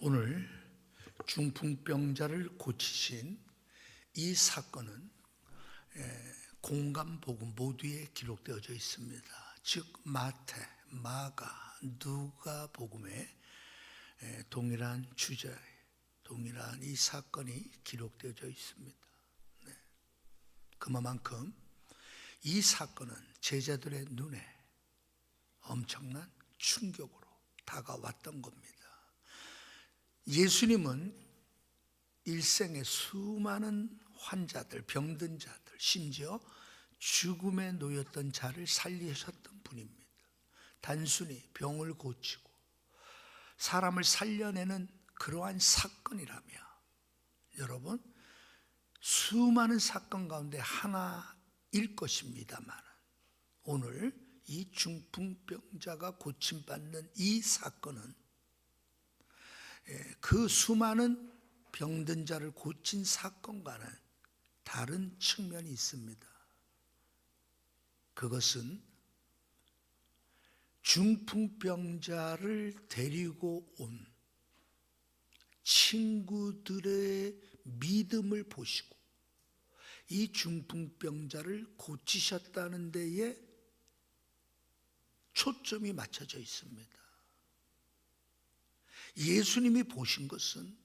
오늘 중풍병자를 고치신 이 사건은 공간복음 모두에 기록되어져 있습니다. 즉 마태, 마가, 누가 복음에 동일한 주제, 동일한 이 사건이 기록되어져 있습니다. 그만큼 이 사건은 제자들의 눈에 엄청난 충격으로 다가왔던 겁니다. 예수님은 일생에 수많은 환자들, 병든 자들, 심지어 죽음에 놓였던 자를 살리셨던 분입니다. 단순히 병을 고치고 사람을 살려내는 그러한 사건이라며 여러분 수많은 사건 가운데 하나일 것입니다만 오늘 이 중풍병자가 고침받는 이 사건은 그 수많은 병든 자를 고친 사건과는 다른 측면이 있습니다. 그것은 중풍병자를 데리고 온 친구들의 믿음을 보시고 이 중풍병자를 고치셨다는 데에 초점이 맞춰져 있습니다. 예수님이 보신 것은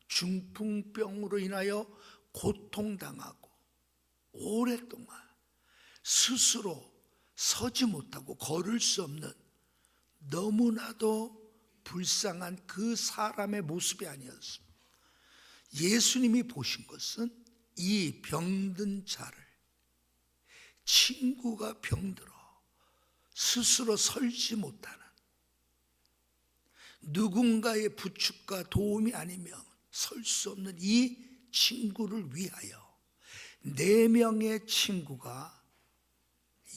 중풍병으로 인하여 고통당하고 오랫동안 스스로 서지 못하고 걸을 수 없는 너무나도 불쌍한 그 사람의 모습이 아니었습니다. 예수님이 보신 것은 이 병든 자를 친구가 병들어 스스로 설지 못하는 누군가의 부축과 도움이 아니면 설 수 없는 이 친구를 위하여 4명의 친구가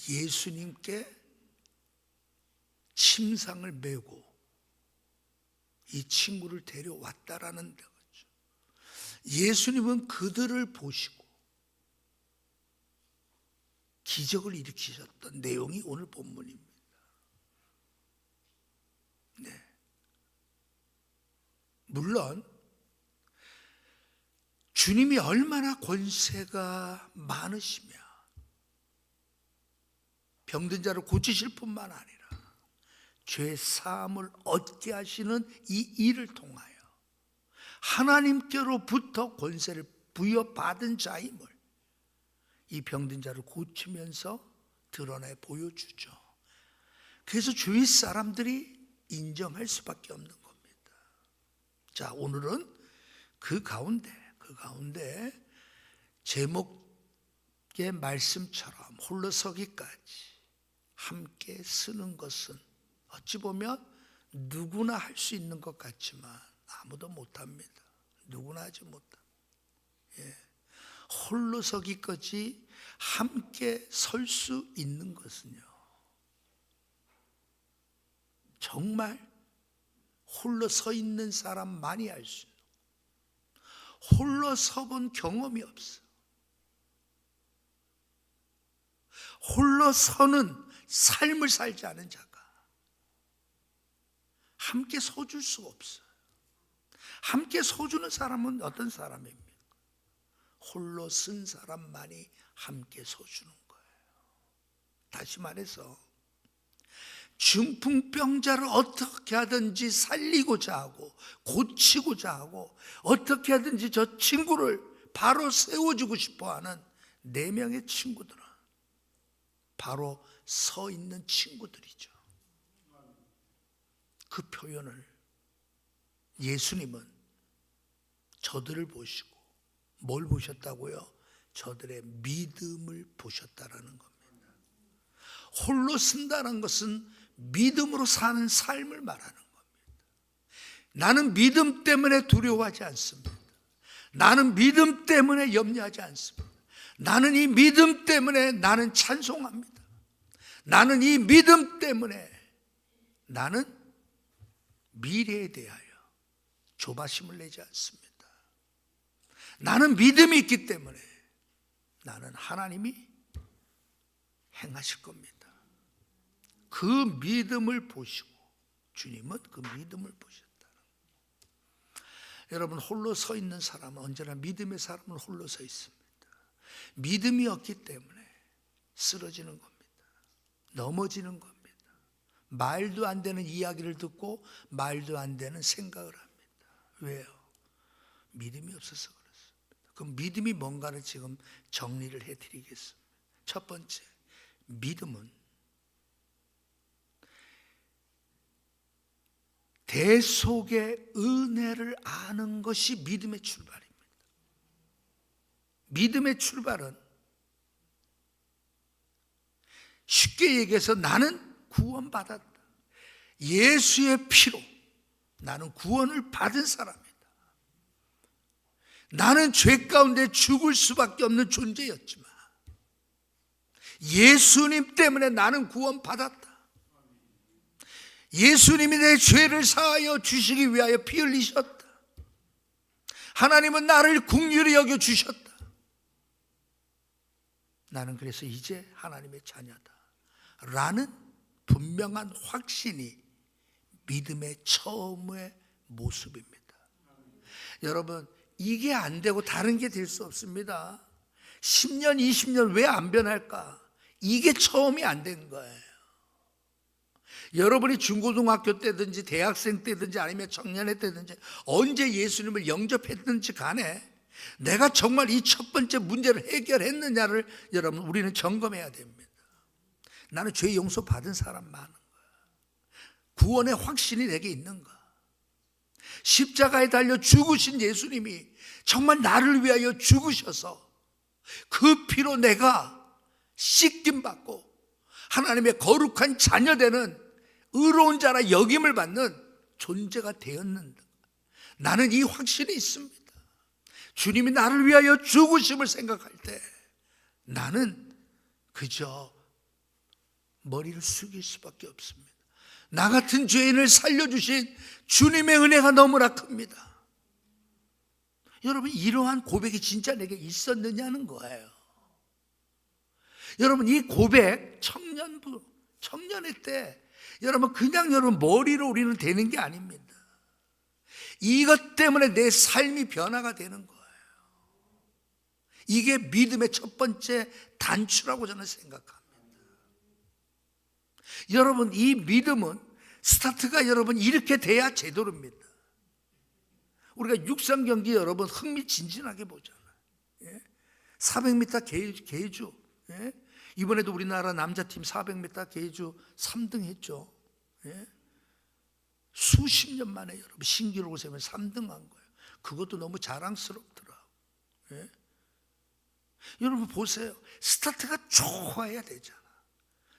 예수님께 침상을 메고 이 친구를 데려왔다라는 거죠. 예수님은 그들을 보시고 기적을 일으키셨던 내용이 오늘 본문입니다. 물론 주님이 얼마나 권세가 많으시며 병든 자를 고치실 뿐만 아니라 죄 사함을 얻게 하시는 이 일을 통하여 하나님께로부터 권세를 부여받은 자임을 이 병든 자를 고치면서 드러내 보여주죠. 그래서 주위 사람들이 인정할 수밖에 없는 겁니다. 자, 오늘은 그 가운데 제목의 말씀처럼 홀로 서기까지 함께 쓰는 것은 어찌 보면 누구나 할 수 있는 것 같지만 아무도 못합니다. 누구나 하지 못합니다. 홀로 서기까지 함께 설 수 있는 것은요 정말 홀로 서 있는 사람만이 알 수 있는, 홀로 서본 경험이 없어. 홀로 서는 삶을 살지 않은 자가 함께 서줄 수가 없어요. 함께 서주는 사람은 어떤 사람입니까? 홀로 쓴 사람만이 함께 서주는 거예요. 다시 말해서 중풍병자를 어떻게 하든지 살리고자 하고 고치고자 하고 어떻게 하든지 저 친구를 바로 세워주고 싶어하는 4명의 친구들은 바로 서 있는 친구들이죠. 그 표현을 예수님은 저들을 보시고 뭘 보셨다고요? 저들의 믿음을 보셨다라는 겁니다. 홀로 쓴다는 것은 믿음으로 사는 삶을 말하는 겁니다. 나는 믿음 때문에 두려워하지 않습니다. 나는 믿음 때문에 염려하지 않습니다. 나는 이 믿음 때문에 나는 찬송합니다. 나는 이 믿음 때문에 나는 미래에 대하여 조바심을 내지 않습니다. 나는 믿음이 있기 때문에 나는 하나님이 행하실 겁니다. 그 믿음을 보시고 주님은 그 믿음을 보셨다. 여러분, 홀로 서 있는 사람은 언제나 믿음의 사람은 홀로 서 있습니다. 믿음이 없기 때문에 쓰러지는 겁니다. 넘어지는 겁니다. 말도 안 되는 이야기를 듣고 말도 안 되는 생각을 합니다. 왜요? 믿음이 없어서 그렇습니다. 그럼 믿음이 뭔가를 지금 정리를 해드리겠습니다. 첫 번째, 믿음은 대속의 은혜를 아는 것이 믿음의 출발입니다. 믿음의 출발은 쉽게 얘기해서 나는 구원받았다. 예수의 피로 나는 구원을 받은 사람이다. 나는 죄 가운데 죽을 수밖에 없는 존재였지만 예수님 때문에 나는 구원받았다. 예수님이 내 죄를 사하여 주시기 위하여 피 흘리셨다. 하나님은 나를 긍휼히 여겨 주셨다. 나는 그래서 이제 하나님의 자녀다 라는 분명한 확신이 믿음의 처음의 모습입니다. 여러분, 이게 안 되고 다른 게 될 수 없습니다. 10년, 20년 왜 안 변할까? 이게 처음이 안 된 거예요. 여러분이 중고등학교 때든지 대학생 때든지 아니면 청년회 때든지 언제 예수님을 영접했든지 간에 내가 정말 이 첫 번째 문제를 해결했느냐를 여러분, 우리는 점검해야 됩니다. 나는 죄 용서 받은 사람 많은 거야. 구원의 확신이 내게 있는가? 십자가에 달려 죽으신 예수님이 정말 나를 위하여 죽으셔서 그 피로 내가 씻김 받고 하나님의 거룩한 자녀되는 의로운 자라 여김을 받는 존재가 되었는가? 나는 이 확신이 있습니다. 주님이 나를 위하여 죽으심을 생각할 때 나는 그저 머리를 숙일 수밖에 없습니다. 나 같은 죄인을 살려주신 주님의 은혜가 너무나 큽니다. 여러분, 이러한 고백이 진짜 내게 있었느냐는 거예요. 여러분, 이 고백 청년회 때 여러분, 그냥 여러분 머리로 우리는 되는 게 아닙니다. 이것 때문에 내 삶이 변화가 되는 거예요. 이게 믿음의 첫 번째 단추라고 저는 생각합니다. 여러분, 이 믿음은 스타트가 여러분 이렇게 돼야 제대로입니다. 우리가 육상 경기 여러분 흥미진진하게 보잖아요. 400m 계주. 이번에도 우리나라 남자팀 400m 계주 3등 했죠. 수십 년 만에 여러분 신기록을 세우면 3등 한 거예요. 그것도 너무 자랑스럽더라고요. 여러분 보세요. 스타트가 좋아야 되잖아.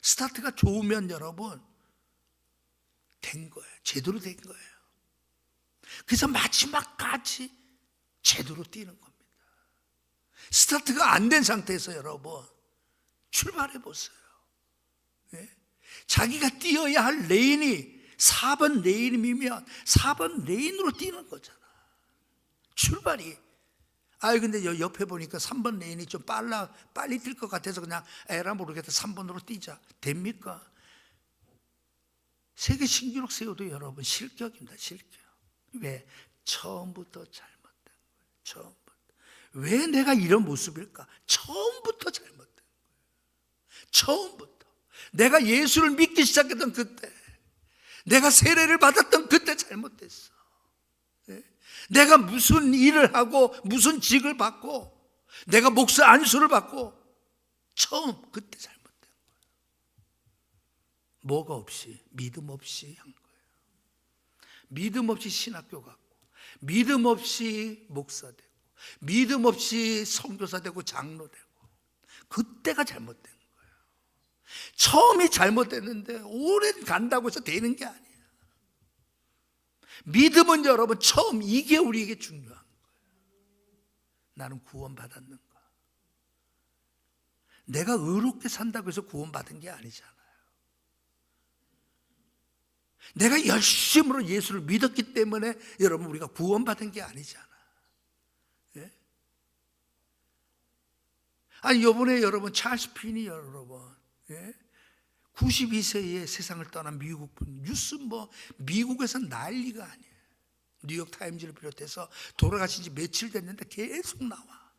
스타트가 좋으면 여러분 된 거예요. 제대로 된 거예요. 그래서 마지막까지 제대로 뛰는 겁니다. 스타트가 안 된 상태에서 여러분 출발해 보세요. 자기가 뛰어야 할 레인이 4번 레인이면 4번 레인으로 뛰는 거잖아. 출발이. 근데 옆에 보니까 3번 레인이 좀 빨리 뛸 것 같아서 그냥 에라 모르겠다 3번으로 뛰자. 됩니까? 세계 신기록 세워도 여러분 실격입니다. 실격. 왜? 처음부터 잘못된 거예요. 처음부터. 왜 내가 이런 모습일까? 처음부터 잘못된 거예요. 처음부터. 내가 예수를 믿기 시작했던 그때, 내가 세례를 받았던 그때 잘못됐어. 내가 무슨 일을 하고 무슨 직을 받고 내가 목사 안수를 받고 처음 그때 잘못된 거예요. 뭐가 없이? 믿음 없이 한 거예요. 믿음 없이 신학교 갔고 믿음 없이 목사 되고 믿음 없이 선교사 되고 장로 되고 그때가 잘못된 거예요. 처음이 잘못됐는데 오래 간다고 해서 되는 게 아니에요. 믿음은 여러분 처음, 이게 우리에게 중요한 거예요. 나는 구원받았는가? 내가 의롭게 산다고 해서 구원받은 게 아니잖아요. 내가 열심으로 예수를 믿었기 때문에 여러분 우리가 구원받은 게 아니잖아. 예? 아니 이번에 여러분 찰스 핀이 여러분 92세에 세상을 떠난 미국 분, 뉴스 미국에서 난리가 아니에요. 뉴욕타임즈를 비롯해서 돌아가신 지 며칠 됐는데 계속 나와.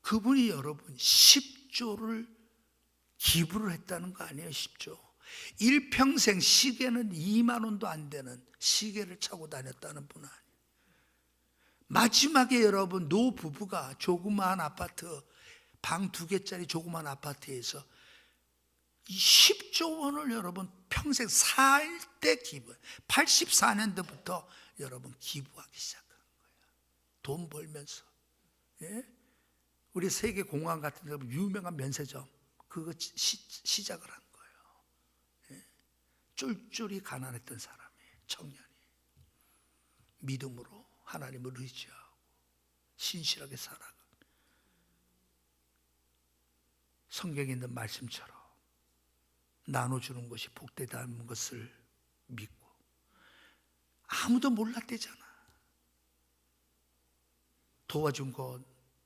그분이 여러분 10조를 기부를 했다는 거 아니에요. 10조. 일평생 시계는 2만 원도 안 되는 시계를 차고 다녔다는 분 아니에요. 마지막에 여러분 노부부가 조그마한 아파트 방 2개짜리 조그마한 아파트에서 10조 원을 여러분 평생 살 때 기부, 84년도부터 여러분 기부하기 시작한 거예요. 돈 벌면서. 예? 우리 세계 공항 같은 데 유명한 면세점 그거 시작을 한 거예요. 예? 쫄쫄이 가난했던 사람이에요. 청년이 믿음으로 하나님을 의지하고 신실하게 살아가. 성경에 있는 말씀처럼 나눠주는 것이 복되다는 것을 믿고 아무도 몰랐대잖아. 도와준 것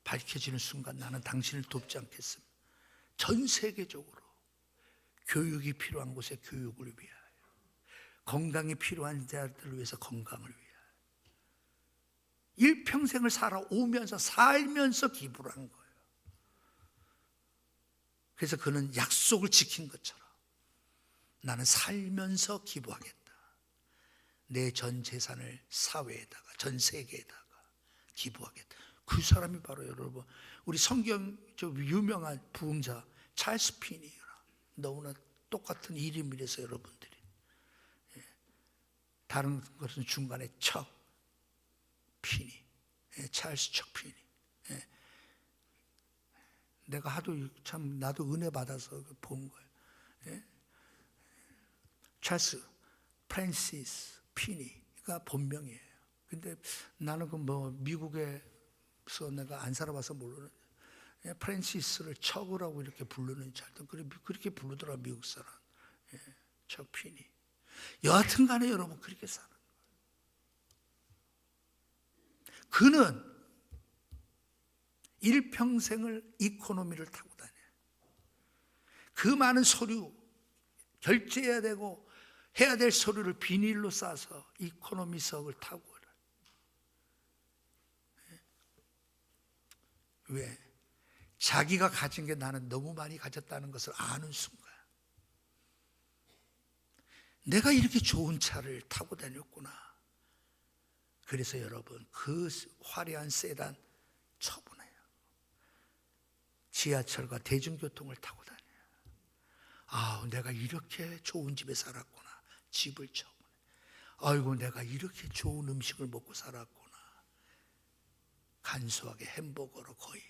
밝혀지는 순간 나는 당신을 돕지 않겠습니다. 전 세계적으로 교육이 필요한 곳에 교육을 위하여, 건강이 필요한 자들을 위해서 건강을 위하여 일평생을 살면서 기부를 한 거예요. 그래서 그는 약속을 지킨 것처럼 나는 살면서 기부하겠다. 내 전 재산을 사회에다가 전 세계에다가 기부하겠다. 그 사람이 바로 여러분 우리 성경 저 유명한 부흥자 찰스 피니라. 너무나 똑같은 이름이라서 여러분들이 다른 것은 중간에 척 피니, 찰스 척 피니. 내가 하도 참 나도 은혜 받아서 본 거예요. 찰스 프랜시스 피니가 본명이에요. 근데 나는 그 뭐 미국에서 내가 안 살아봐서 모르는데 프랜시스를 척이라고 이렇게 부르는지 알던 그렇게 부르더라 미국 사람. 척 피니. 여하튼간에 여러분 그렇게 사는 거예요. 그는 일평생을 이코노미를 타고 다녀요. 그 많은 서류 결제해야 되고 해야 될 서류를 비닐로 싸서 이코노미석을 타고 가요. 왜? 자기가 가진 게 나는 너무 많이 가졌다는 것을 아는 순간 내가 이렇게 좋은 차를 타고 다녔구나. 그래서 여러분 그 화려한 세단 처분해요. 지하철과 대중교통을 타고 다녀요. 아, 내가 이렇게 좋은 집에 살았구나. 집을 처분해. 아이고, 내가 이렇게 좋은 음식을 먹고 살았구나. 간소하게 햄버거로 거의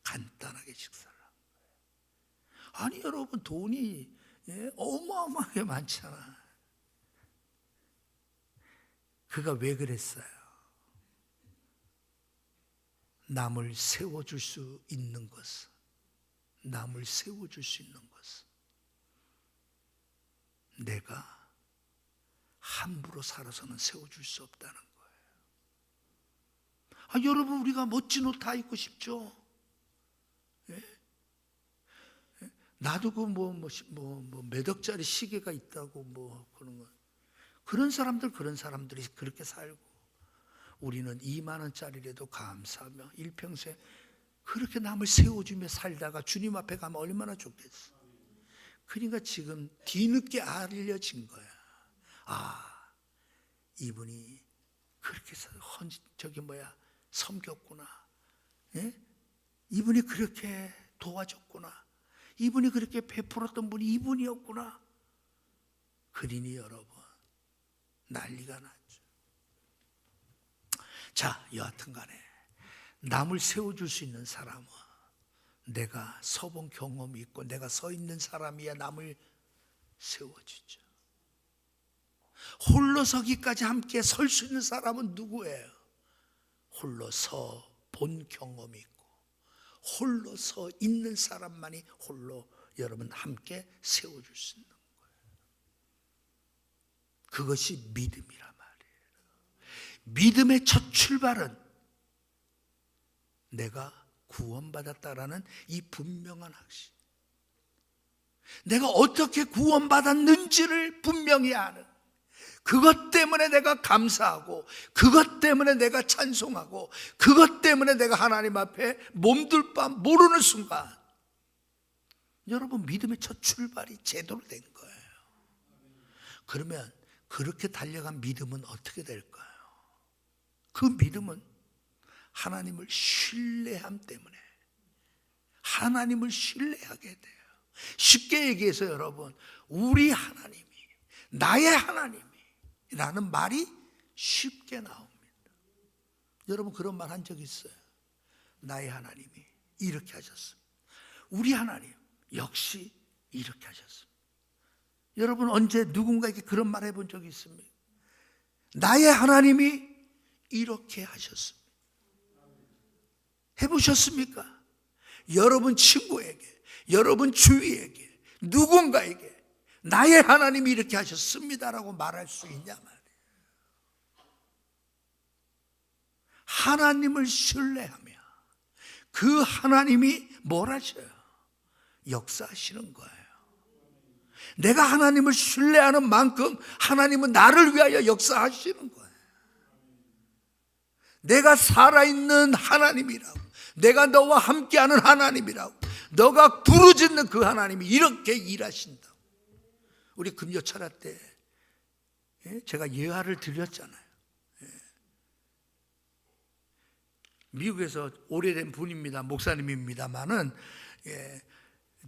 간단하게 식사를 한 거예요. 아니 여러분 돈이 어마어마하게 많잖아. 그가 왜 그랬어요? 남을 세워줄 수 있는 것은, 남을 세워줄 수 있는 것은 내가 함부로 살아서는 세워줄 수 없다는 거예요. 아, 여러분 우리가 멋진 옷 다 입고 싶죠? 예? 예? 나도 그 몇 억짜리 시계가 있다고 뭐 그런 거. 그런 사람들이 그렇게 살고 우리는 2만 원짜리라도 감사하며 일평생 그렇게 남을 세워주며 살다가 주님 앞에 가면 얼마나 좋겠어. 그러니까 지금 뒤늦게 알려진 거야. 아, 이분이 그렇게 섬겼구나. 예? 이분이 그렇게 도와줬구나. 이분이 그렇게 베풀었던 분이 이분이었구나. 그러니 여러분 난리가 났죠. 자, 여하튼 간에 남을 세워줄 수 있는 사람은 내가 서본 경험이 있고 내가 서 있는 사람이야 남을 세워주죠. 홀로 서기까지 함께 설 수 있는 사람은 누구예요? 홀로 서 본 경험이 있고 홀로 서 있는 사람만이 홀로 여러분 함께 세워줄 수 있는 거예요. 그것이 믿음이란 말이에요. 믿음의 첫 출발은 내가 구원받았다라는 이 분명한 확신. 내가 어떻게 구원받았는지를 분명히 아는, 그것 때문에 내가 감사하고, 그것 때문에 내가 찬송하고, 그것 때문에 내가 하나님 앞에 몸둘 바 모르는 순간, 여러분 믿음의 첫 출발이 제대로 된 거예요. 그러면 그렇게 달려간 믿음은 어떻게 될까요? 그 믿음은 하나님을 신뢰함 때문에 하나님을 신뢰하게 돼요. 쉽게 얘기해서 여러분, 우리 하나님이, 나의 하나님이 라는 말이 쉽게 나옵니다. 여러분 그런 말 한 적 있어요? 나의 하나님이 이렇게 하셨습니다. 우리 하나님 역시 이렇게 하셨습니다. 여러분 언제 누군가에게 그런 말 해본 적이 있습니까? 나의 하나님이 이렇게 하셨습니다. 해보셨습니까? 여러분 친구에게, 여러분 주위에게, 누군가에게 나의 하나님이 이렇게 하셨습니다라고 말할 수 있냐 말이에요. 하나님을 신뢰하며 그 하나님이 뭘 하셔요? 역사하시는 거예요. 내가 하나님을 신뢰하는 만큼 하나님은 나를 위하여 역사하시는 거예요. 내가 살아있는 하나님이라고, 내가 너와 함께하는 하나님이라고, 너가 부르짖는 그 하나님이 이렇게 일하신다고. 우리 금요 철야 때 제가 예화를 드렸잖아요. 미국에서 오래된 분입니다. 목사님입니다만은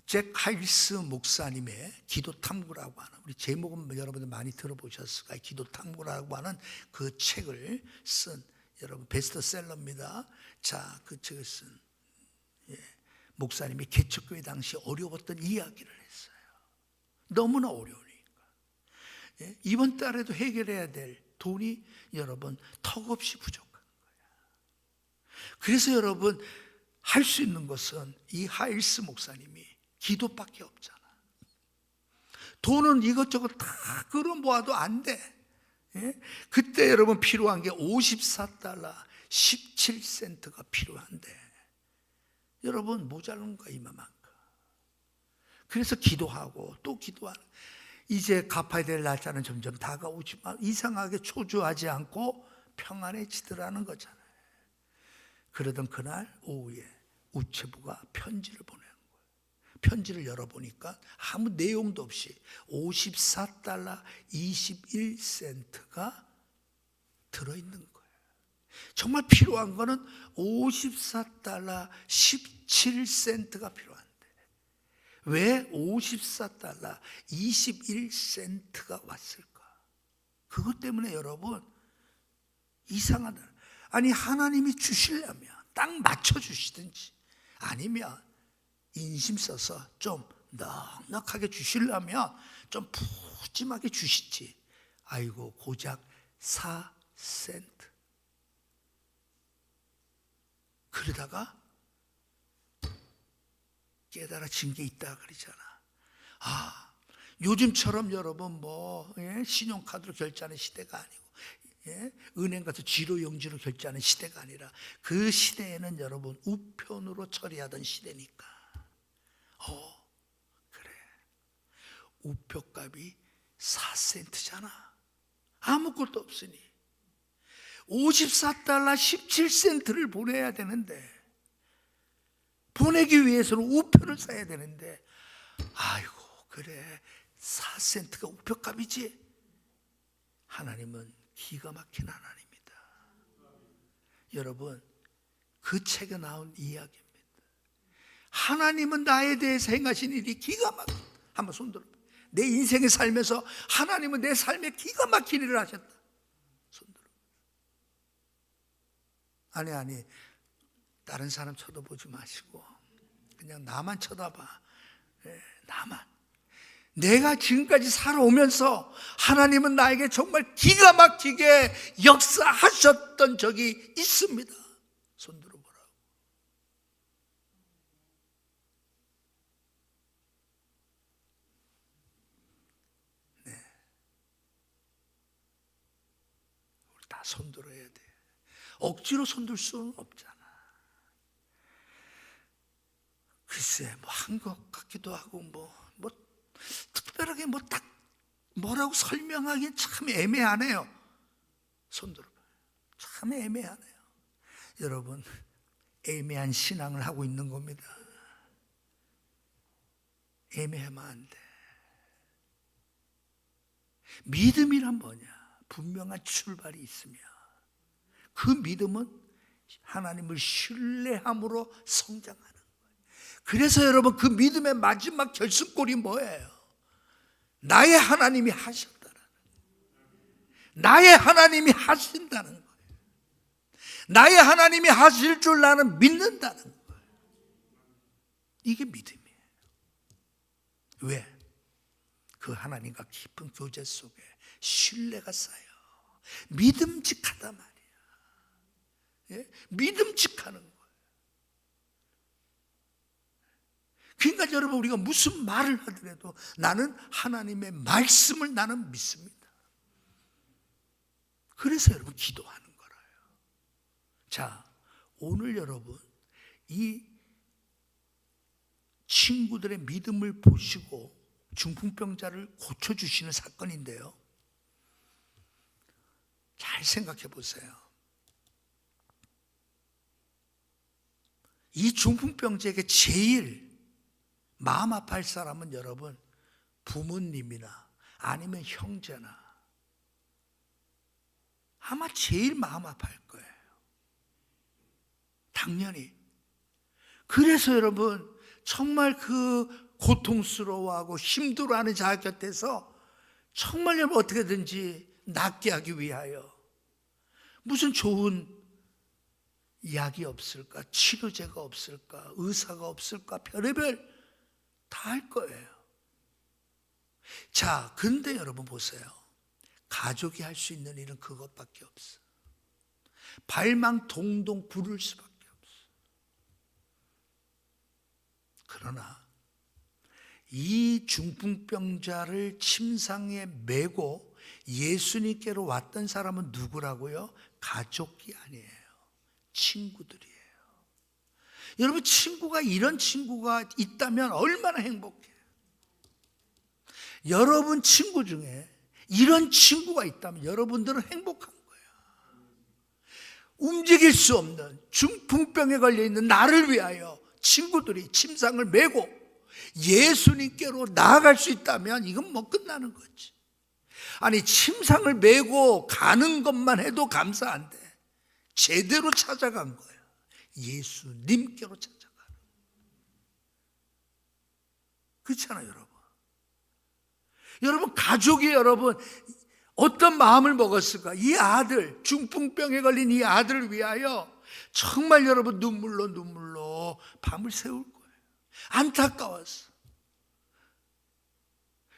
잭 하일스 목사님의 기도 탐구라고 하는, 우리 제목은 여러분들 많이 들어보셨을 거예요. 기도 탐구라고 하는 그 책을 쓴, 여러분 베스트셀러입니다. 자, 그 책을 쓴 목사님이 개척교회 당시 어려웠던 이야기를 했어요. 너무나 어려우니까 이번 달에도 해결해야 될 돈이 여러분 턱없이 부족한 거야. 그래서 여러분 할 수 있는 것은 이 하일스 목사님이 기도밖에 없잖아. 돈은 이것저것 다 끌어모아도 안 돼. 그때 여러분 필요한 게 54달러 17센트가 필요한데 여러분 모자른 거 이만큼. 그래서 기도하고 또 기도하는, 이제 갚아야 될 날짜는 점점 다가오지만 이상하게 초조하지 않고 평안해지더라는 거잖아요. 그러던 그날 오후에 우체부가 편지를 보내는 거예요. 편지를 열어보니까 아무 내용도 없이 54달러 21센트가 들어있는 거예요. 정말 필요한 거는 54달러 17센트가 필요한데 왜 54달러 21센트가 왔을까? 그것 때문에 여러분 이상하다. 아니 하나님이 주시려면 딱 맞춰주시든지 아니면 인심 써서 좀 넉넉하게 주시려면 좀 푸짐하게 주시지. 아이고 고작 4센트. 그러다가 깨달아진 게 있다 그러잖아. 아, 요즘처럼 여러분 신용카드로 결제하는 시대가 아니고 은행 가서 지로용지로 결제하는 시대가 아니라 그 시대에는 여러분 우편으로 처리하던 시대니까 그래 우표값이 4센트잖아. 아무것도 없으니 54달러 17센트를 보내야 되는데, 보내기 위해서는 우표를 사야 되는데 아이고 그래 4센트가 우표값이지. 하나님은 기가 막힌 하나님이다. 여러분 그 책에 나온 이야기입니다. 하나님은 나에 대해서 행하신 일이 기가 막힌, 한번 손들어. 내 인생에 살면서 하나님은 내 삶에 기가 막힌 일을 하셨다. 손들어. 아니 다른 사람 쳐다보지 마시고 그냥 나만 쳐다봐. 나만. 내가 지금까지 살아오면서 하나님은 나에게 정말 기가 막히게 역사하셨던 적이 있습니다. 손들어 보라고. 네. 우리 다 손들어야 돼. 억지로 손들 수는 없잖아. 글쎄 한 것 같기도 하고 이게 뭐 딱 뭐라고 설명하기엔 참 애매하네요. 손 들어봐요. 참 애매하네요. 여러분, 애매한 신앙을 하고 있는 겁니다. 애매하면 안 돼. 믿음이란 뭐냐? 분명한 출발이 있으며 그 믿음은 하나님을 신뢰함으로 성장하는 거예요. 그래서 여러분, 그 믿음의 마지막 결승골이 뭐예요? 나의 하나님이 하셨다는 거예요. 나의 하나님이 하신다는 거예요. 나의 하나님이 하실 줄 나는 믿는다는 거예요. 이게 믿음이에요. 왜? 그 하나님과 깊은 교제 속에 신뢰가 쌓여 믿음직하단 말이야. 예? 믿음직하는 거예요. 그러니까 여러분, 우리가 무슨 말을 하더라도 나는 하나님의 말씀을 나는 믿습니다. 그래서 여러분 기도하는 거라요. 자, 오늘 여러분 이 친구들의 믿음을 보시고 중풍병자를 고쳐주시는 사건인데요, 잘 생각해 보세요. 이 중풍병자에게 제일 마음 아파할 사람은 여러분 부모님이나 아니면 형제나 아마 제일 마음 아파할 거예요. 당연히. 그래서 여러분 정말 그 고통스러워하고 힘들어하는 자녀 곁에서 정말 여러분 어떻게든지 낫게 하기 위하여 무슨 좋은 약이 없을까? 치료제가 없을까? 의사가 없을까? 별의별 다 할 거예요. 자, 근데 여러분 보세요. 가족이 할 수 있는 일은 그것밖에 없어. 발망 동동 구를 수밖에 없어. 그러나 이 중풍병자를 침상에 메고 예수님께로 왔던 사람은 누구라고요? 가족이 아니에요. 친구들이에요. 여러분, 친구가 이런 친구가 있다면 얼마나 행복해요. 여러분 친구 중에 이런 친구가 있다면 여러분들은 행복한 거예요. 움직일 수 없는 중풍병에 걸려있는 나를 위하여 친구들이 침상을 메고 예수님께로 나아갈 수 있다면 이건 뭐 끝나는 거지. 아니, 침상을 메고 가는 것만 해도 감사한데 제대로 찾아간 거예요. 예수님께로 찾아가는. 그렇잖아요, 여러분. 여러분, 가족이 여러분 어떤 마음을 먹었을까? 이 아들, 중풍병에 걸린 이 아들을 위하여 정말 여러분 눈물로 밤을 새울 거예요. 안타까웠어.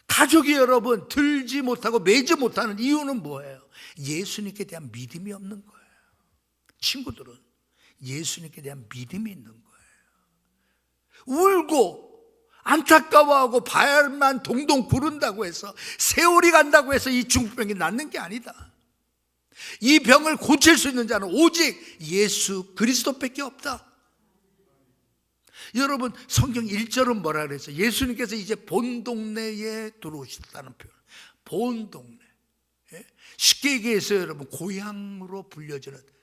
가족이 여러분 들지 못하고 매지 못하는 이유는 뭐예요? 예수님께 대한 믿음이 없는 거예요. 친구들은 예수님께 대한 믿음이 있는 거예요. 울고 안타까워하고 발만 동동 구른다고 해서, 세월이 간다고 해서 이 중풍병이 낫는 게 아니다. 이 병을 고칠 수 있는 자는 오직 예수 그리스도밖에 없다. 여러분, 성경 1절은 뭐라 그랬어요? 예수님께서 이제 본 동네에 들어오셨다는 표현. 본 동네. 쉽게 얘기해서 여러분 고향으로 불려지는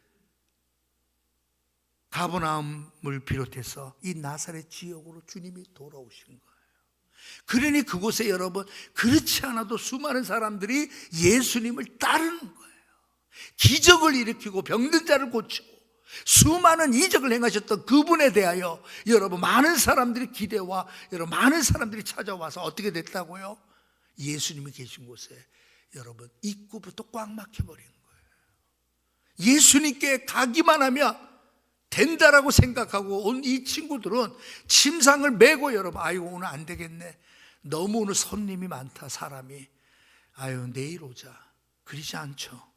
가버나움을 비롯해서 이 나사렛 지역으로 주님이 돌아오신 거예요. 그러니 그곳에 여러분 그렇지 않아도 수많은 사람들이 예수님을 따르는 거예요. 기적을 일으키고 병든 자를 고치고 수많은 이적을 행하셨던 그분에 대하여 여러분 많은 사람들이 기대와 여러분 많은 사람들이 찾아와서 어떻게 됐다고요? 예수님이 계신 곳에 여러분 입구부터 꽉 막혀버린 거예요. 예수님께 가기만 하면 된다라고 생각하고 온 이 친구들은 침상을 메고 여러분, 아이고 오늘 안 되겠네, 너무 오늘 손님이 많다, 사람이, 아유 내일 오자, 그러지 않죠.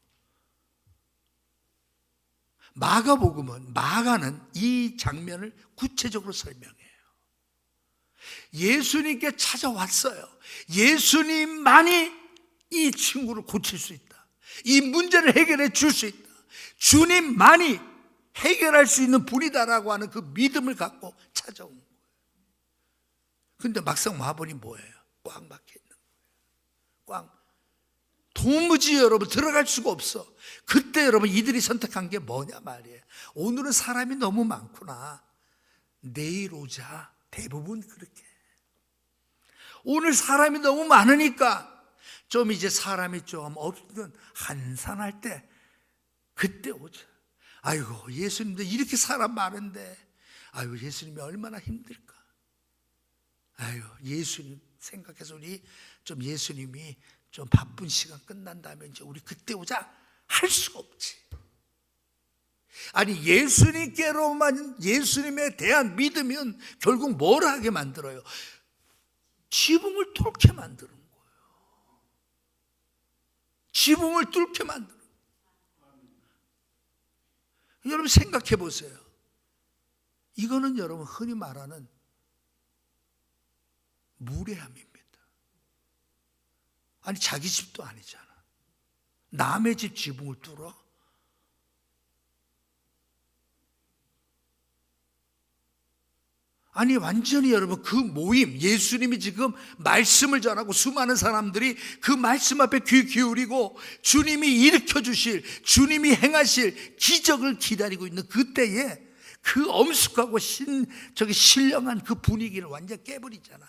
마가복음은, 마가는 이 장면을 구체적으로 설명해요. 예수님께 찾아왔어요. 예수님만이 이 친구를 고칠 수 있다, 이 문제를 해결해 줄 수 있다, 주님만이 해결할 수 있는 분이다라고 하는 그 믿음을 갖고 찾아온 거예요. 근데 막상 와보니 뭐예요? 꽉 막혀 있는 거예요. 꽝. 도무지 여러분 들어갈 수가 없어. 그때 여러분 이들이 선택한 게 뭐냐 말이에요. 오늘은 사람이 너무 많구나. 내일 오자. 대부분 그렇게. 오늘 사람이 너무 많으니까 좀 이제 사람이 좀 없으면 한산할 때 그때 오자. 아이고 예수님도 이렇게 사람 많은데 아이고 예수님이 얼마나 힘들까. 아이고 예수님 생각해서 우리 좀 예수님이 좀 바쁜 시간 끝난 다음에 이제 우리 그때 오자 할 수가 없지. 아니 예수님께로만 예수님에 대한 믿으면 결국 뭘 하게 만들어요? 지붕을 뚫게 만드는 거예요. 지붕을 뚫게 만드는 거예요. 여러분 생각해 보세요. 이거는 여러분 흔히 말하는 무례함입니다. 아니 자기 집도 아니잖아. 남의 집 지붕을 뚫어? 아니 완전히 여러분 그 모임, 예수님이 지금 말씀을 전하고 수많은 사람들이 그 말씀 앞에 귀 기울이고 주님이 일으켜 주실, 주님이 행하실 기적을 기다리고 있는 그때에 그 엄숙하고 신령한 그 분위기를 완전 깨버리잖아.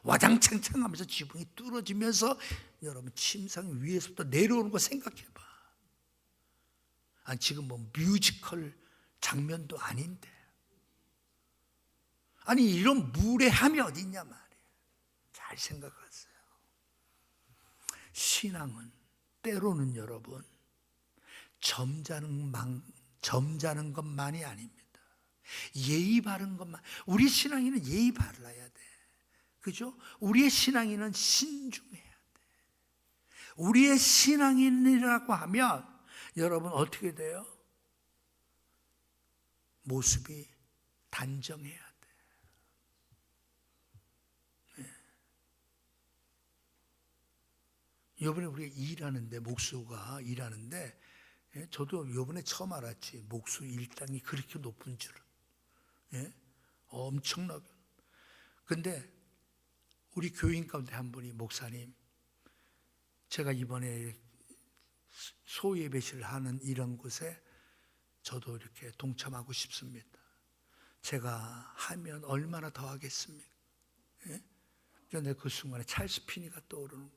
와장창창하면서 지붕이 뚫어지면서 여러분 침상이 위에서부터 내려오는 거 생각해봐. 아니 지금 뭐 뮤지컬 장면도 아닌데 아니 이런 무례함이 어딨냐 말이에요. 잘 생각하세요. 신앙은 때로는 여러분 점잖은 것만이 아닙니다. 예의 바른 것만. 우리 신앙인은 예의 바라야 돼. 그죠? 우리의 신앙인은 신중해야 돼. 우리의 신앙인이라고 하면 여러분 어떻게 돼요? 모습이 단정해야 돼. 이번에 우리가 일하는데 목수가 일하는데 저도 이번에 처음 알았지. 목수 일당이 그렇게 높은 줄은. 엄청나게. 근데 우리 교인 가운데 한 분이 목사님 제가 이번에 소예배실 하는 이런 곳에 저도 이렇게 동참하고 싶습니다. 제가 하면 얼마나 더 하겠습니까? 그런데 그 순간에 찰스 피니가 떠오르는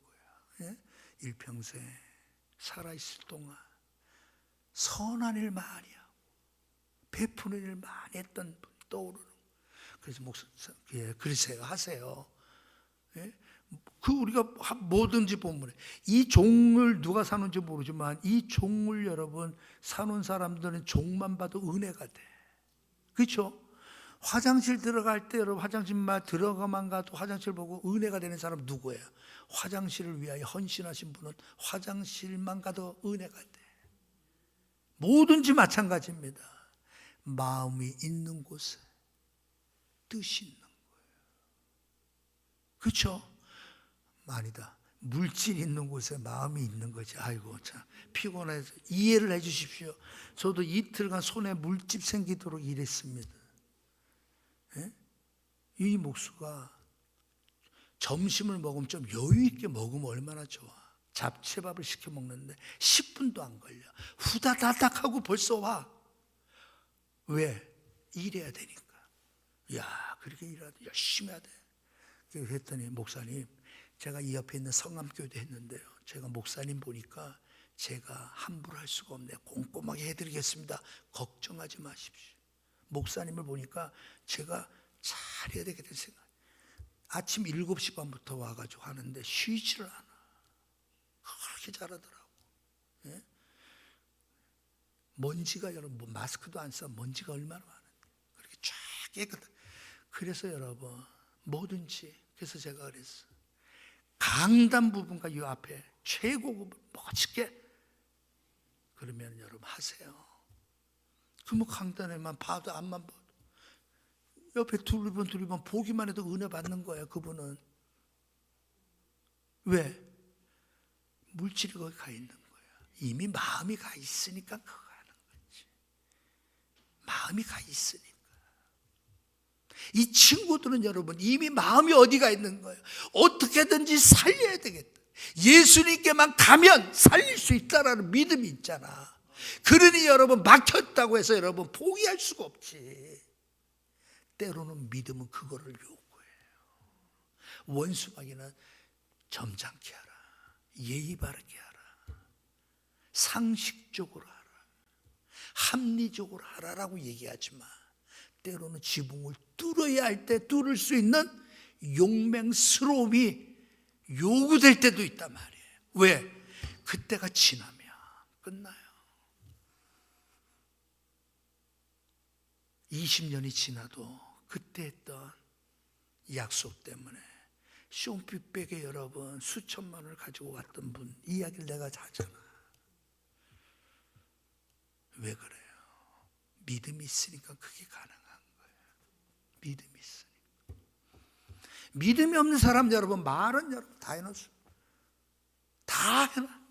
거야. 일평생 살아있을 동안 선한 일 많이 하고 베푸는 일 많이 했던 분이 떠오르는 거예요. 그래서 목사님 그러세요. 하세요. 그 우리가 뭐든지 보면 이 종을 누가 사는지 모르지만 이 종을 여러분 사는 사람들은 종만 봐도 은혜가 돼. 그렇죠? 화장실 들어갈 때 여러분 화장실만 들어가만 가도 화장실 보고 은혜가 되는 사람 누구예요? 화장실을 위하여 헌신하신 분은 화장실만 가도 은혜가 돼. 뭐든지 마찬가지입니다. 마음이 있는 곳에 뜻이 있는 거예요. 그렇죠? 아니다. 물질 있는 곳에 마음이 있는 거지. 아이고 참 피곤해서 이해를 해 주십시오. 저도 이틀간 손에 물집 생기도록 일했습니다. 이 목수가 점심을 먹으면 좀 여유 있게 먹으면 얼마나 좋아. 잡채밥을 시켜 먹는데 10분도 안 걸려. 후다다닥 하고 벌써 와. 왜? 일해야 되니까. 야 그렇게 일해야 돼. 열심히 해야 돼. 그래서 했더니 목사님 제가 이 옆에 있는 성암교회도 했는데요. 제가 목사님 보니까 제가 함부로 할 수가 없네요. 꼼꼼하게 해드리겠습니다. 걱정하지 마십시오. 목사님을 보니까 제가 잘해야 되겠다는 생각. 아침 7시 반부터 와가지고 하는데 쉬지를 않아. 그렇게 잘하더라고. 먼지가 여러분 뭐 마스크도 안 써. 먼지가 얼마나 많은데 그렇게 쫙 깨끗해. 그래서 여러분 뭐든지 그래서 제가 그랬어. 강단 부분과 이 앞에 최고급을 멋지게 그러면 여러분 하세요. 그 뭐 강단에만 봐도 앞만 봐도 옆에 두리번 보기만 해도 은혜 받는 거예요. 그분은 왜? 물질이 거기 가 있는 거예요. 이미 마음이 가 있으니까 그거 하는 거지. 마음이 가 있으니까. 이 친구들은 여러분 이미 마음이 어디가 있는 거예요. 어떻게든지 살려야 되겠다. 예수님께만 가면 살릴 수 있다라는 믿음이 있잖아. 그러니 여러분, 막혔다고 해서 여러분 포기할 수가 없지. 때로는 믿음은 그거를 요구해요. 원수마귀는 점잖게 하라, 예의 바르게 하라, 상식적으로 하라, 합리적으로 하라라고 얘기하지만 때로는 지붕을 뚫어야 할 때 뚫을 수 있는 용맹스러움이 요구될 때도 있단 말이에요. 왜? 그때가 지나면 끝나요. 20년이 지나도 그때 했던 약속 때문에 쇼핑백에 여러분 수천만 원을 가지고 왔던 분 이야기를 내가 하잖아. 왜 그래요? 믿음이 있으니까 그게 가능한 거예요. 믿음이 있으니까. 믿음이 없는 사람 여러분, 말은 여러분 다 해놓았어요. 다 해놔.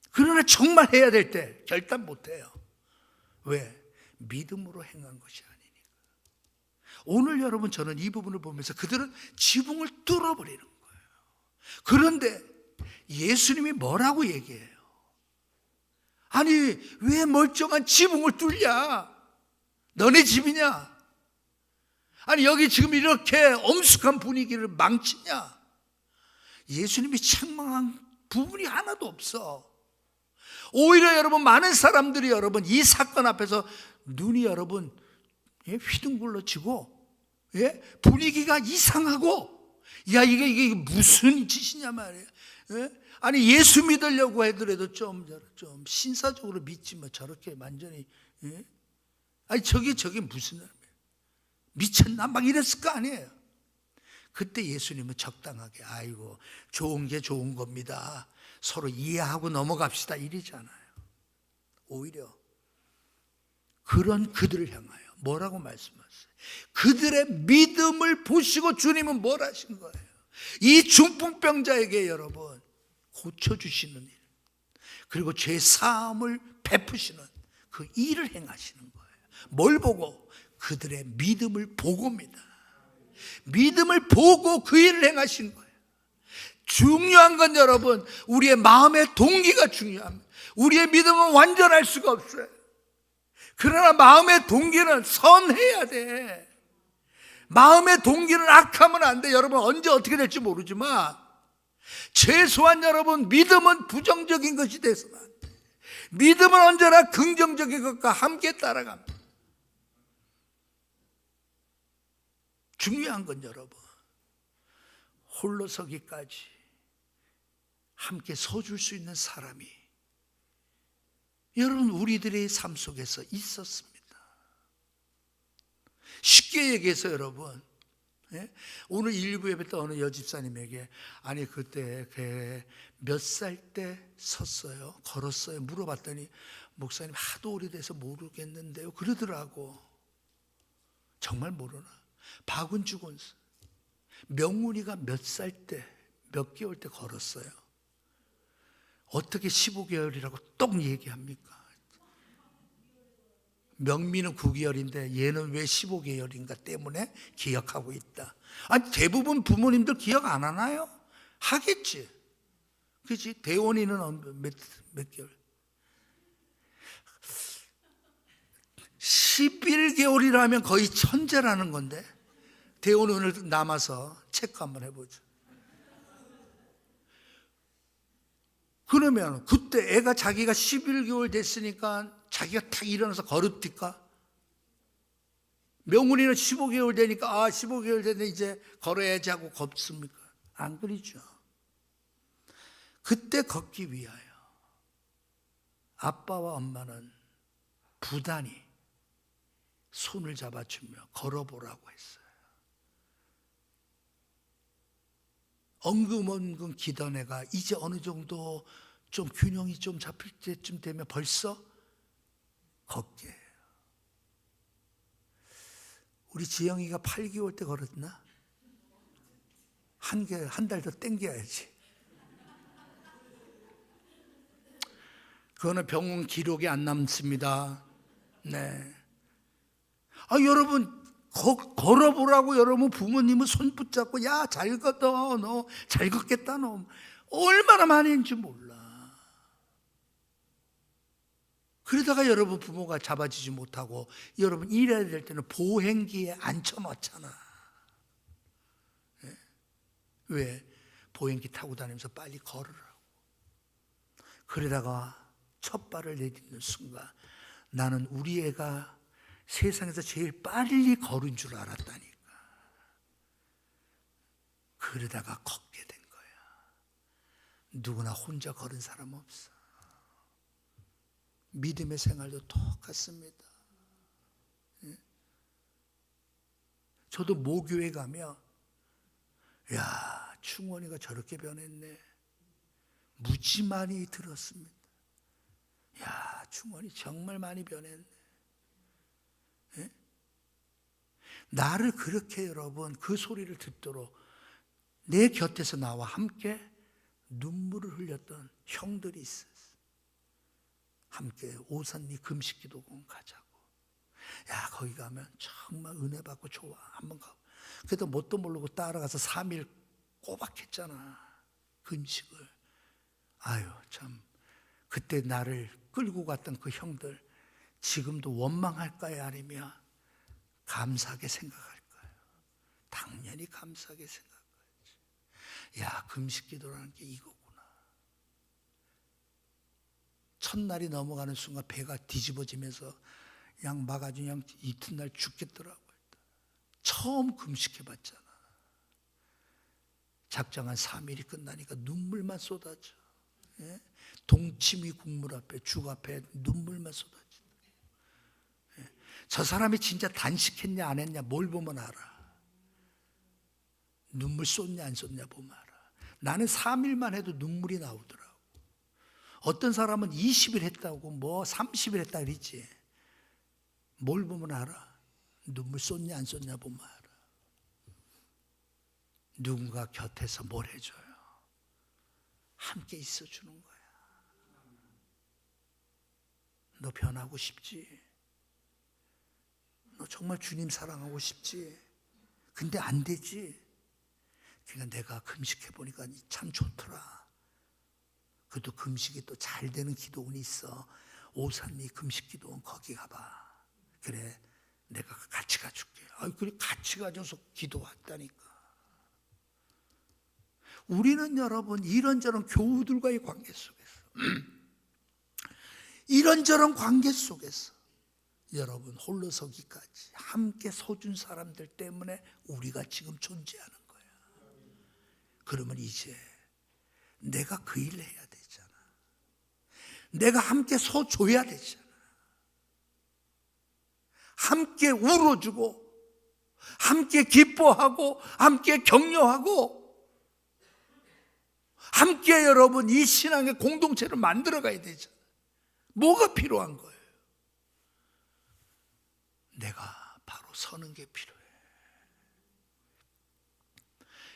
그러나 정말 해야 될 때 결단 못해요. 왜? 믿음으로 행한 것이 아니니까. 오늘 여러분, 저는 이 부분을 보면서 그들은 지붕을 뚫어버리는 거예요. 그런데 예수님이 뭐라고 얘기해요? 아니, 왜 멀쩡한 지붕을 뚫냐? 너네 집이냐? 아니, 여기 지금 이렇게 엄숙한 분위기를 망치냐? 예수님이 책망한 부분이 하나도 없어. 오히려 여러분, 많은 사람들이 여러분 이 사건 앞에서 눈이 여러분 휘둥글러지고 분위기가 이상하고, 야, 이게 무슨 짓이냐 말이에요. 아니, 예수 믿으려고 하더라도 좀 신사적으로 믿지 뭐 저렇게 완전히 아니 저게 무슨 말이에요? 미쳤나? 막 이랬을 거 아니에요. 그때 예수님은 적당하게, 아이고 좋은 게 좋은 겁니다, 서로 이해하고 넘어갑시다, 이러잖아요. 오히려 그런 그들을 향하여 뭐라고 말씀하세요? 그들의 믿음을 보시고 주님은 뭘 하신 거예요? 이 중풍병자에게 여러분 고쳐주시는 일, 그리고 죄 사함을 베푸시는 그 일을 행하시는 거예요. 뭘 보고? 그들의 믿음을 보고입니다. 믿음을 보고 그 일을 행하신 거예요. 중요한 건 여러분, 우리의 마음의 동기가 중요합니다. 우리의 믿음은 완전할 수가 없어요. 그러나 마음의 동기는 선해야 돼. 마음의 동기는 악하면 안 돼. 여러분, 언제 어떻게 될지 모르지만 최소한 여러분, 믿음은 부정적인 것이 돼서는 안 돼. 믿음은 언제나 긍정적인 것과 함께 따라갑니다. 중요한 건 여러분, 홀로 서기까지 함께 서줄 수 있는 사람이 여러분 우리들의 삶 속에서 있었습니다. 쉽게 얘기해서 여러분, 오늘 일부 예배 때 어느 여집사님에게, 아니 그때 몇 살 때 섰어요? 걸었어요? 물어봤더니 목사님 하도 오래돼서 모르겠는데요 그러더라고. 정말 모르나? 박은주 권사, 명훈이가 몇 살 때, 몇 개월 때 걸었어요? 어떻게 15개월이라고 똑 얘기합니까? 명미는 9개월인데 얘는 왜 15개월인가 때문에 기억하고 있다. 아니, 대부분 부모님들 기억 안 하나요? 하겠지. 그렇지? 대원이는 몇 개월? 11개월이라면 거의 천재라는 건데, 대원이 오늘 남아서 체크 한번 해보죠. 그러면 그때 애가 자기가 11개월 됐으니까 자기가 탁 일어나서 걸읍니까? 명훈이는 15개월 되니까 15개월 됐는데 이제 걸어야지 하고 걷습니까? 안 그러죠. 그때 걷기 위하여 아빠와 엄마는 부단히 손을 잡아주며 걸어보라고 했어요. 엉금엉금 기던 애가 이제 어느 정도 좀 균형이 좀 잡힐 때쯤 되면 벌써 걷게 해요. 우리 지영이가 8개월 때 걸었나? 한 달 더 땡겨야지. 그거는 병원 기록에 안 남습니다. 네. 여러분, 걸어보라고 여러분 부모님은 손 붙잡고 야 잘 걷어 너 잘 걷겠다 너 얼마나 많이 했는지 몰라. 그러다가 여러분 부모가 잡아주지 못하고 여러분 일해야 될 때는 보행기에 앉혀놓잖아. 왜? 보행기 타고 다니면서 빨리 걸으라고. 그러다가 첫 발을 내딛는 순간 나는 우리 애가 세상에서 제일 빨리 걸은 줄 알았다니까. 그러다가 걷게 된 거야. 누구나 혼자 걸은 사람 없어. 믿음의 생활도 똑같습니다. 저도 모교회 가면 야 충원이가 저렇게 변했네 무지 많이 들었습니다. 야 충원이 정말 많이 변했네. 나를 그렇게 여러분 그 소리를 듣도록 내 곁에서 나와 함께 눈물을 흘렸던 형들이 있었어요. 함께 오산리 금식기도원 가자고. 야 거기 가면 정말 은혜 받고 좋아. 한번 가고. 그래도 뭣도 모르고 따라가서 3일 꼬박 했잖아. 금식을. 아유 참 그때 나를 끌고 갔던 그 형들 지금도 원망할까요? 아니면 감사하게 생각할까요? 당연히 감사하게 생각하지. 야 금식기도라는 게 이거구나. 첫날이 넘어가는 순간 배가 뒤집어지면서 그냥 막아주 그냥 이튿날 죽겠더라고요. 처음 금식해봤잖아. 작정 한 3일이 끝나니까 눈물만 쏟아져. 예? 동치미 국물 앞에 죽 앞에 눈물만 쏟아져. 예? 저 사람이 진짜 단식했냐 안 했냐 뭘 보면 알아. 눈물 쏟냐 안 쏟냐 보면 알아. 나는 3일만 해도 눈물이 나오더라고. 어떤 사람은 20일 했다고 뭐 30일 했다 그랬지. 뭘 보면 알아? 눈물 쏟냐 안 쏟냐 보면 알아. 누군가 곁에서 뭘 해줘요? 함께 있어주는 거야. 너 변하고 싶지? 너 정말 주님 사랑하고 싶지? 근데 안 되지? 그러니까 내가 금식해보니까 참 좋더라. 그것도 금식이 또 잘 되는 기도원이 있어. 오산리 금식기도원 거기 가봐. 그래 내가 같이 가줄게. 그래 같이 가줘서 기도했다니까. 우리는 여러분 이런저런 교우들과의 관계 속에서 이런저런 관계 속에서 여러분 홀로 서기까지 함께 서준 사람들 때문에 우리가 지금 존재하는 거야. 그러면 이제 내가 그 일을 해야 되잖아. 내가 함께 서줘야 되잖아. 함께 울어주고 함께 기뻐하고 함께 격려하고 함께 여러분 이 신앙의 공동체를 만들어 가야 되잖아. 뭐가 필요한 거예요? 내가 바로 서는 게 필요해.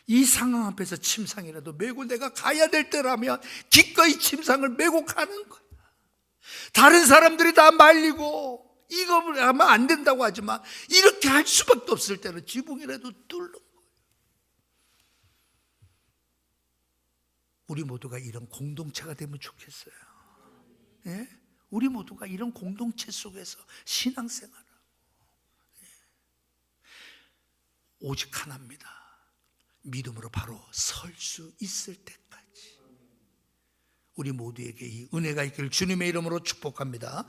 이 상황 앞에서 침상이라도 메고 내가 가야 될 때라면 기꺼이 침상을 메고 가는 거야. 다른 사람들이 다 말리고 이거 하면 안 된다고 하지만 이렇게 할 수밖에 없을 때는 지붕이라도 뚫는 거예요. 우리 모두가 이런 공동체가 되면 좋겠어요. 예? 우리 모두가 이런 공동체 속에서 신앙생활을 예. 오직 하나입니다. 믿음으로 바로 설 수 있을 때까지 우리 모두에게 이 은혜가 있기를 주님의 이름으로 축복합니다.